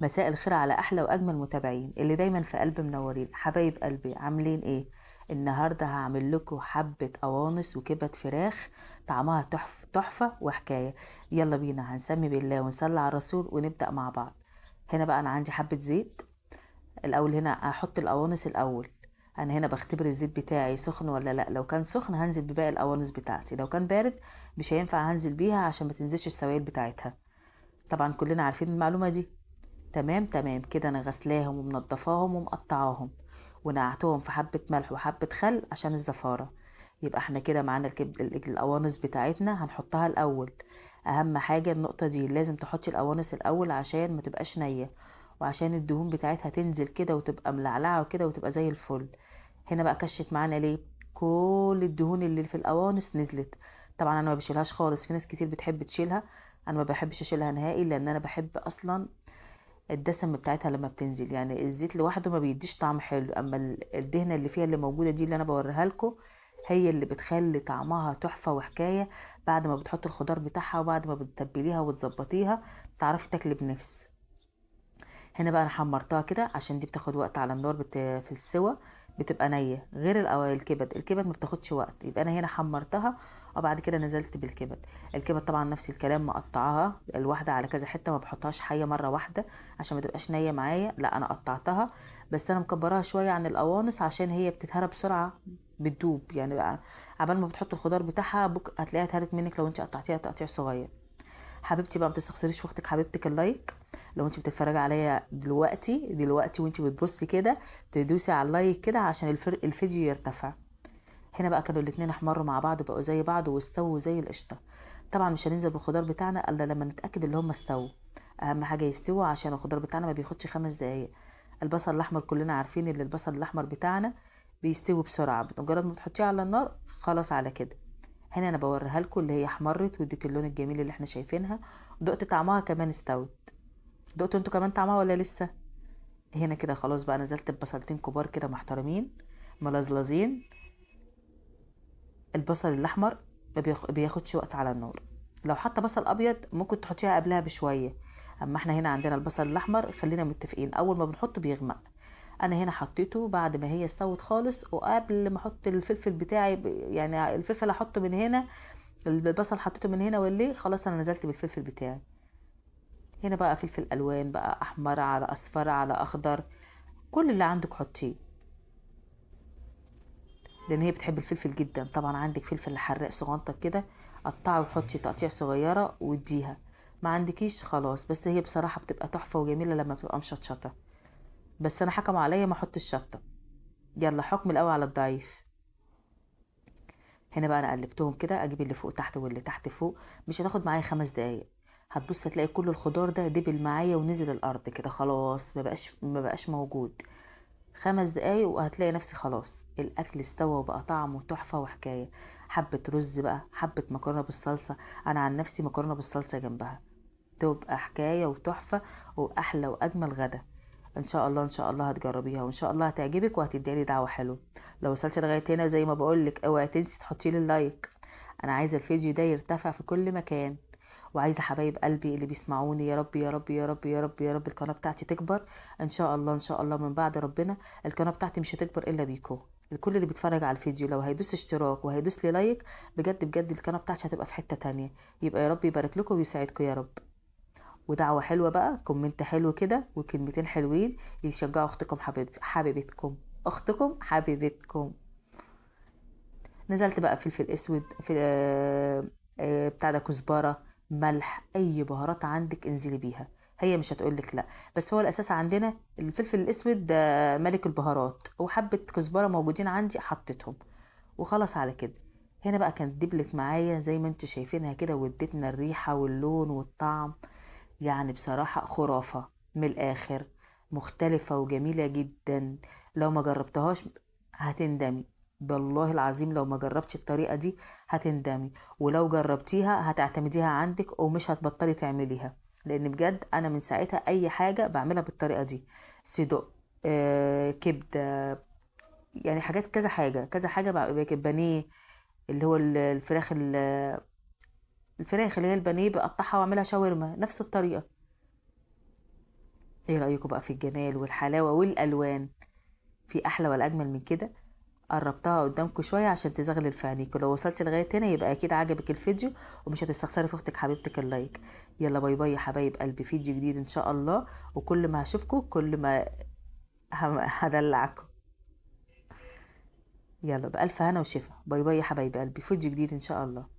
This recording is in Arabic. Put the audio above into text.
مساء الخير على احلى واجمل متابعين اللي دايما في قلب منورين حبايب قلبي، عاملين ايه؟ النهارده هعمل لكم حبه قوانص وكبد فراخ طعمها تحفه تحفه وحكايه. يلا بينا، هنسمي بالله ونصلي على الرسول ونبدا مع بعض. هنا بقى انا عندي حبه زيت. الاول هنا هحط القوانص الاول. انا هنا بختبر الزيت بتاعي سخن ولا لا. لو كان سخن هنزل بباقي القوانص بتاعتي، لو كان بارد مش هينفع هنزل بيها عشان ما تنزلش السوائل بتاعتها. طبعا كلنا عارفين المعلومه دي. تمام تمام كده، انا غسلاهم ومنضفاهم ومقطعاهم ونقعتهم في حبة ملح وحبة خل عشان الزفارة. يبقى احنا كده معانا القوانص بتاعتنا هنحطها الاول. اهم حاجة النقطة دي، لازم تحطي القوانص الاول عشان ما تبقاش نية، وعشان الدهون بتاعتها تنزل كده وتبقى ملعلعة وكده وتبقى زي الفل. هنا بقى كشت معانا ليه؟ كل الدهون اللي في القوانص نزلت. طبعا انا ما بشيلهاش خالص، في ناس كتير بتحب تشيلها. انا ما بحبش اشيلها نهائي، لان انا بحب اصلا الدسم بتاعتها لما بتنزل. يعني الزيت لوحده ما بيديش طعم حلو، اما الدهنه اللي فيها اللي موجوده دي اللي انا بوريها لكم هي اللي بتخلي طعمها تحفه وحكايه. بعد ما بتحط الخضار بتاعها وبعد ما بتتبليها وتظبطيها تعرفي تاكلي بنفس. هنا بقى انا حمرتها كده عشان دي بتاخد وقت على النار، في السوا بتبقى نية غير الكبد ما بتاخدش وقت. يبقى انا هنا حمرتها وبعد كده نزلت بالكبد. الكبد طبعا نفس الكلام، مقطعاها الواحدة على كذا حتة، ما بحطهاش حية مرة واحدة عشان ما تبقاش نية معايا. لا انا قطعتها، بس انا مكبراها شوية عن القوانص عشان هي بتتهرى بسرعة، بتدوب يعني بقى. عبال ما بتحط الخضار بتاعها هتلاقيها اتهرت منك لو انت قطعتيها تقطيع صغير. حبيبتي بقى، ما تستخسريش في اختك حبيبتك اللايك. لو انت بتتفرجي عليا دلوقتي وانت بتبصي كده تدوسي على اللايك كده عشان الفيديو يرتفع. هنا بقى كانوا الاتنين احمروا مع بعض وبقوا زي بعض واستووا زي القشطه. طبعا مش هننزل بالخضار بتاعنا الا لما نتاكد ان هم استووا. اهم حاجه يستووا عشان الخضار بتاعنا ما بياخدش 5 دقايق. البصل الاحمر كلنا عارفين ان البصل الاحمر بتاعنا بيستوي بسرعه، مجرد ما تحطيه على النار خلاص على كده. هنا انا بوريها لكم اللي هي احمرت وادت اللون الجميل اللي احنا شايفينها. دقت طعمها كمان استوت. دقتوا انتوا كمان طعمها ولا لسه؟ هنا كده خلاص بقى نزلت ببصلتين كبار كده محترمين ملزلزين. البصل الاحمر ما بياخدش وقت على النار. لو حتى بصل ابيض ممكن تحطيها قبلها بشويه، اما احنا هنا عندنا البصل الاحمر خلينا متفقين اول ما بنحط بيغمق. انا هنا حطيته بعد ما هي استوت خالص وقبل ما احط الفلفل بتاعي، يعني الفلفل احطه من هنا، البصل حطيته من هنا والليه خلاص انا نزلت بالفلفل بتاعي. هنا بقى فلفل الوان بقى، احمر على اصفر على اخضر، كل اللي عندك حطيه، لان هي بتحب الفلفل جدا. طبعا عندك فلفل حراق صغنطر كده قطعي وحطي تقطيع صغيره واديها. ما عندكيش خلاص، بس هي بصراحه بتبقى تحفه وجميله لما بتبقى مشطشطه، بس انا حكم عليا ما احط الشطه. يلا حكم الاول على الضعيف. هنا بقى انا قلبتهم كده، اجيب اللي فوق تحت واللي تحت فوق. مش هتاخد معايا 5 دقايق. هتبص هتلاقي كل الخضار ده دبل معايا ونزل الارض كده خلاص، ما بقاش موجود. 5 دقايق وهتلاقي نفسي خلاص الاكل استوى وبقى طعمه تحفه وحكايه. حبه رز بقى، حبه مكرونه بالصلصه. انا عن نفسي مكرونه بالصلصه جنبها تبقى حكايه وتحفه، واحلى واجمل غدا. ان شاء الله ان شاء الله هتجربيها وان شاء الله هتعجبك وهتديلي دعوه حلوه. لو وصلت لغايه هنا زي ما بقولك اوعي تنسي تحطي لي اللايك. انا عايزه الفيديو ده يرتفع في كل مكان، وعايزه حبايب قلبي اللي بيسمعوني يا رب يا رب يا رب يا رب يا رب القناه بتاعتي تكبر. ان شاء الله ان شاء الله من بعد ربنا القناه بتاعتي مش هتكبر الا بيكو. الكل اللي بيتفرج على الفيديو لو هيدوس اشتراك وهيدوس لي لايك بجد بجد القناه بتاعتي هتبقى في حته تانية. يبقى يا رب يبارك لكم ويسعدكم يا رب. ودعوة حلوة بقى، كومنت حلو كده وكلمتين حلوين يشجعوا اختكم حبيبتكم اختكم حبيبتكم. نزلت بقى فلفل اسود في بتاع ده كزبرة، ملح، اي بهارات عندك انزلي بيها. هي مش هتقولك لا، بس هو الاساس عندنا الفلفل الاسود ده ملك البهارات، وحبة كزبرة موجودين عندي حطيتهم وخلاص على كده. هنا بقى كانت دبلت معايا زي ما انتوا شايفينها كده وادتنا الريحة واللون والطعم. يعني بصراحة خرافة من الآخر، مختلفة وجميلة جدا. لو ما جربتهاش هتندمي. بالله العظيم لو ما جربتي الطريقة دي هتندمي، ولو جربتيها هتعتمديها عندك ومش هتبطلي تعمليها. لأن بجد أنا من ساعتها أي حاجة بعملها بالطريقة دي. صدق، كبدة، يعني حاجات كذا حاجة كذا حاجة بانيه، اللي هو الفراخ اللي هي البانيه بقطعها واعملها شاورما نفس الطريقة. ايه رأيكم بقى في الجمال والحلاوة والألوان؟ في أحلى ولا أجمل من كده؟ قربتها قدامكم شوية عشان تزغلل في عينيكوا. لو وصلت لغاية هنا يبقى أكيد عجبك الفيديو، ومش هتستخسري في أختك حبيبتك اللايك. يلا باي باي يا حبايب قلبي، فيديو جديد إن شاء الله. وكل ما هشوفكم كل ما هدلعكم. يلا بألف هنا وشفا، باي باي يا حبايب قلبي، فيديو جديد إن شاء الله.